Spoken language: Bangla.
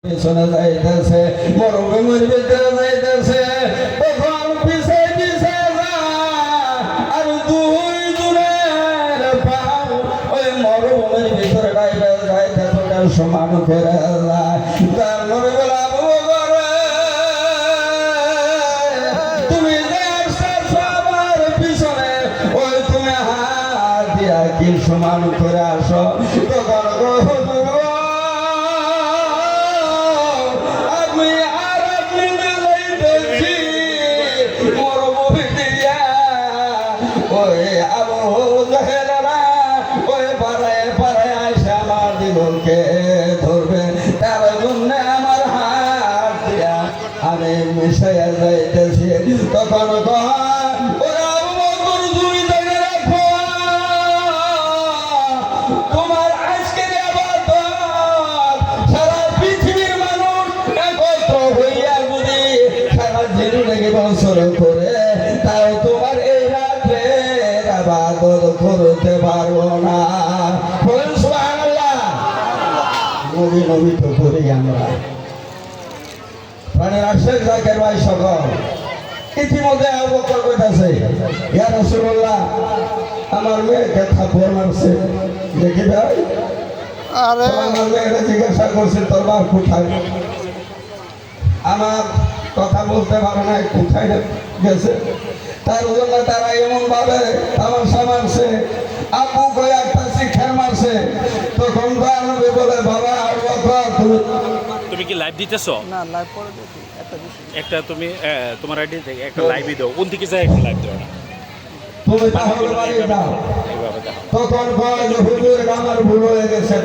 পিছনে যাইতেছে মরুভূমির ভিতরে যাইতেছে তখন পিছে পিছে আর দুই জনের পাও ওই মরুভূমির ভিতরে যাইতেছে সমান করে তার নবী বলে আবু বকর তুমি যে আসছো আমার পিছনে ওই তুমি হাত দিয়া কি সমান করে আসো তখন ধরবে তার জন্য আমার হাত দিয়া আমি মিশাইয়া যাইতেছি তখন তোমার আজকে সারা পৃথিবীর মানুষ একত্র হইয়া যদি সারা জিন্দগি বছর করে তাও তোমার এই রাত্রে আবাদত করতে পারবো না। বলেন সুবহানাল্লাহ। নবী নবী তো করি আমরা প্রাণের আশেক জাকের ভাই সকল ইতিমধ্যে আবু বকর কইতাছে ইয়া রাসূলুল্লাহ আমার মেয়েকে থাপ্পড় মারছে দেখি ভাই আরে আমার মেয়েকে জিজ্ঞাসা করছে তোর বাপ কোথায় আমার কথা বলতে পারে না কোথায় গেছে তার জন্য তারা এমন ভাবে আমার সামারছে আবু কই একটা শিক্ষার মারছে তখন নবী বলে বাবা আবু বকর তুমি কি লাইভ দিতেছো? না লাইভ করে দেখি একটা তুমি তোমার আইডি থেকে একটা লাইভই দাও কোন দিকে যায় একটা লাইভ দাও না তুমি তাহলে বাড়ি যাও এইভাবে দাও তখন কয় যে হুজুর আমার ভুল হয়ে গেছে